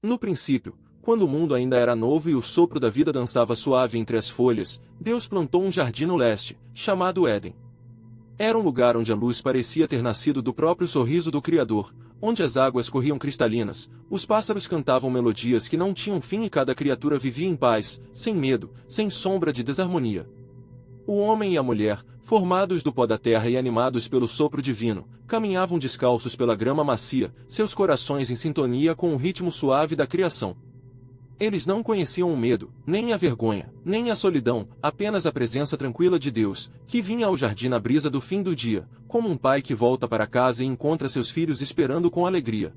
No princípio, quando o mundo ainda era novo e o sopro da vida dançava suave entre as folhas, Deus plantou um jardim no leste, chamado Éden. Era um lugar onde a luz parecia ter nascido do próprio sorriso do Criador, onde as águas corriam cristalinas, os pássaros cantavam melodias que não tinham fim e cada criatura vivia em paz, sem medo, sem sombra de desarmonia. O homem e a mulher, formados do pó da terra e animados pelo sopro divino, caminhavam descalços pela grama macia, seus corações em sintonia com o ritmo suave da criação. Eles não conheciam o medo, nem a vergonha, nem a solidão, apenas a presença tranquila de Deus, que vinha ao jardim na brisa do fim do dia, como um pai que volta para casa e encontra seus filhos esperando com alegria.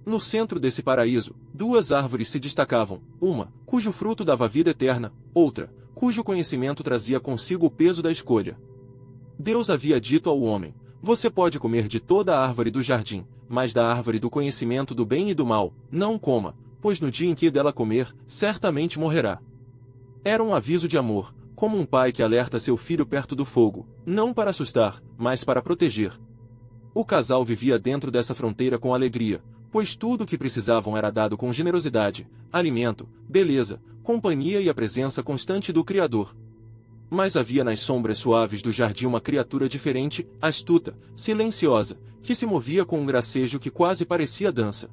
No centro desse paraíso, duas árvores se destacavam, uma, cujo fruto dava vida eterna, outra, cujo conhecimento trazia consigo o peso da escolha. Deus havia dito ao homem: você pode comer de toda a árvore do jardim, mas da árvore do conhecimento do bem e do mal, não coma, pois no dia em que dela comer, certamente morrerá. Era um aviso de amor, como um pai que alerta seu filho perto do fogo, não para assustar, mas para proteger. O casal vivia dentro dessa fronteira com alegria, pois tudo o que precisavam era dado com generosidade, alimento, beleza, companhia e a presença constante do Criador. Mas havia nas sombras suaves do jardim uma criatura diferente, astuta, silenciosa, que se movia com um gracejo que quase parecia dança.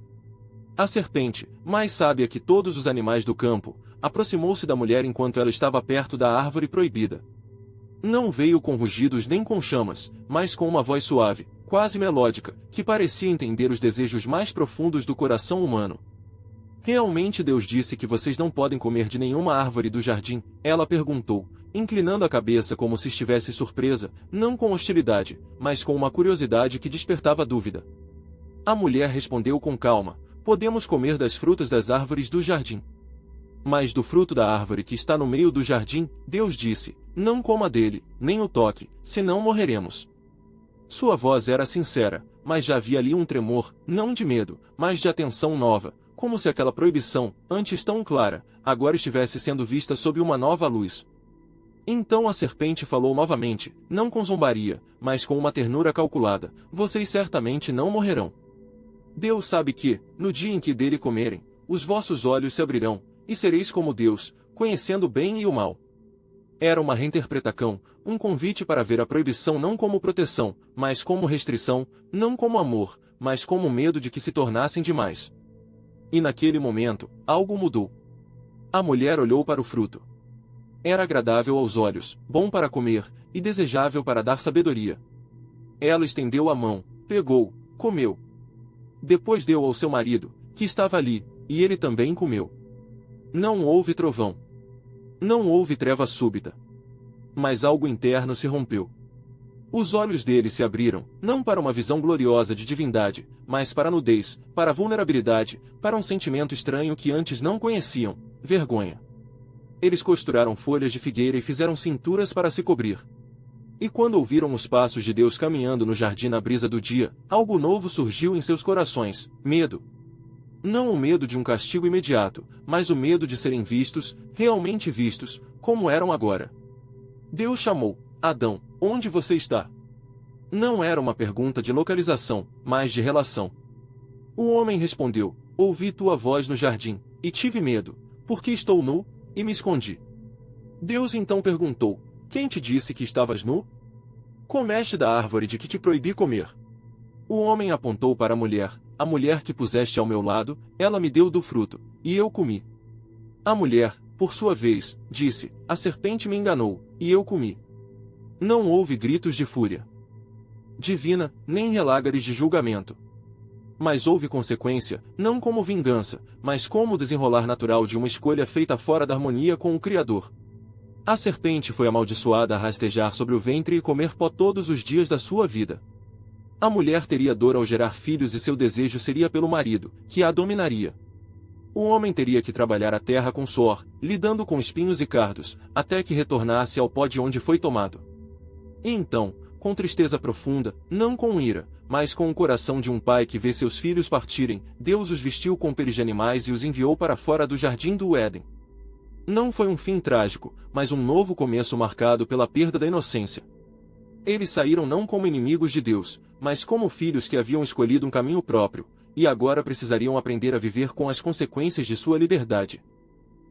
A serpente, mais sábia que todos os animais do campo, aproximou-se da mulher enquanto ela estava perto da árvore proibida. Não veio com rugidos nem com chamas, mas com uma voz suave, quase melódica, que parecia entender os desejos mais profundos do coração humano. Realmente Deus disse que vocês não podem comer de nenhuma árvore do jardim? Ela perguntou, inclinando a cabeça como se estivesse surpresa, não com hostilidade, mas com uma curiosidade que despertava dúvida. A mulher respondeu com calma: podemos comer das frutas das árvores do jardim. Mas do fruto da árvore que está no meio do jardim, Deus disse: não coma dele, nem o toque, senão morreremos. Sua voz era sincera, mas já havia ali um tremor, não de medo, mas de atenção nova, como se aquela proibição, antes tão clara, agora estivesse sendo vista sob uma nova luz. Então a serpente falou novamente, não com zombaria, mas com uma ternura calculada: vocês certamente não morrerão. Deus sabe que, no dia em que dele comerem, os vossos olhos se abrirão, e sereis como Deus, conhecendo o bem e o mal. Era uma reinterpretação, um convite para ver a proibição não como proteção, mas como restrição, não como amor, mas como medo de que se tornassem demais. E naquele momento, algo mudou. A mulher olhou para o fruto. Era agradável aos olhos, bom para comer, e desejável para dar sabedoria. Ela estendeu a mão, pegou, comeu. Depois deu ao seu marido, que estava ali, e ele também comeu. Não houve trovão. Não houve treva súbita. Mas algo interno se rompeu. Os olhos dele se abriram, não para uma visão gloriosa de divindade, mas para a nudez, para a vulnerabilidade, para um sentimento estranho que antes não conheciam: vergonha. Eles costuraram folhas de figueira e fizeram cinturas para se cobrir. E quando ouviram os passos de Deus caminhando no jardim na brisa do dia, algo novo surgiu em seus corações: medo. Não o medo de um castigo imediato, mas o medo de serem vistos, realmente vistos, como eram agora. Deus chamou: Adão, onde você está? Não era uma pergunta de localização, mas de relação. O homem respondeu: ouvi tua voz no jardim, e tive medo, porque estou nu, e me escondi. Deus então perguntou: quem te disse que estavas nu? Comeste da árvore de que te proibi comer. O homem apontou para a mulher que puseste ao meu lado, ela me deu do fruto, e eu comi. A mulher, por sua vez, disse: a serpente me enganou, e eu comi. Não houve gritos de fúria divina, nem relágares de julgamento. Mas houve consequência, não como vingança, mas como o desenrolar natural de uma escolha feita fora da harmonia com o Criador. A serpente foi amaldiçoada a rastejar sobre o ventre e comer pó todos os dias da sua vida. A mulher teria dor ao gerar filhos e seu desejo seria pelo marido, que a dominaria. O homem teria que trabalhar a terra com suor, lidando com espinhos e cardos, até que retornasse ao pó de onde foi tomado. E então, com tristeza profunda, não com ira, mas com o coração de um pai que vê seus filhos partirem, Deus os vestiu com peles de animais e os enviou para fora do jardim do Éden. Não foi um fim trágico, mas um novo começo marcado pela perda da inocência. Eles saíram não como inimigos de Deus, mas como filhos que haviam escolhido um caminho próprio, e agora precisariam aprender a viver com as consequências de sua liberdade.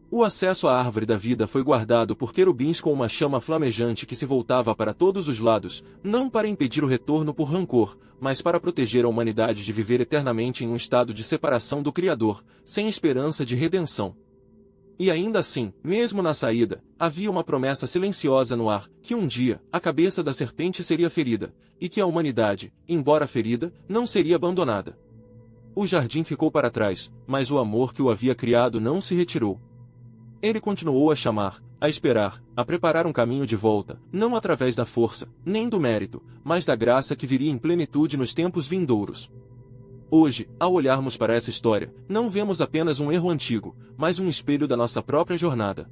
O acesso à árvore da vida foi guardado por querubins com uma chama flamejante que se voltava para todos os lados, não para impedir o retorno por rancor, mas para proteger a humanidade de viver eternamente em um estado de separação do Criador, sem esperança de redenção. E ainda assim, mesmo na saída, havia uma promessa silenciosa no ar, que um dia, a cabeça da serpente seria ferida, e que a humanidade, embora ferida, não seria abandonada. O jardim ficou para trás, mas o amor que o havia criado não se retirou. Ele continuou a chamar, a esperar, a preparar um caminho de volta, não através da força, nem do mérito, mas da graça que viria em plenitude nos tempos vindouros. Hoje, ao olharmos para essa história, não vemos apenas um erro antigo, mas um espelho da nossa própria jornada.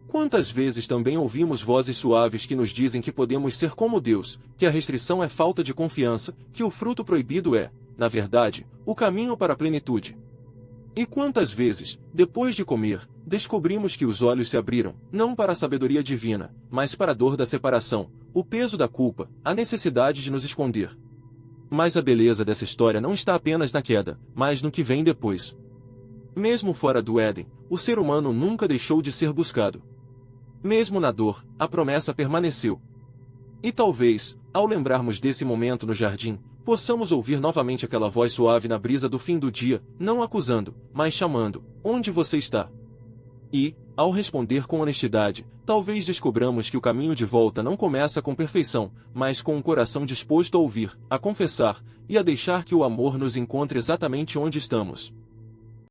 Quantas vezes também ouvimos vozes suaves que nos dizem que podemos ser como Deus, que a restrição é falta de confiança, que o fruto proibido é, na verdade, o caminho para a plenitude. E quantas vezes, depois de comer, descobrimos que os olhos se abriram, não para a sabedoria divina, mas para a dor da separação, o peso da culpa, a necessidade de nos esconder. Mas a beleza dessa história não está apenas na queda, mas no que vem depois. Mesmo fora do Éden, o ser humano nunca deixou de ser buscado. Mesmo na dor, a promessa permaneceu. E talvez, ao lembrarmos desse momento no jardim, possamos ouvir novamente aquela voz suave na brisa do fim do dia, não acusando, mas chamando: onde você está? E, ao responder com honestidade, talvez descobramos que o caminho de volta não começa com perfeição, mas com um coração disposto a ouvir, a confessar, e a deixar que o amor nos encontre exatamente onde estamos.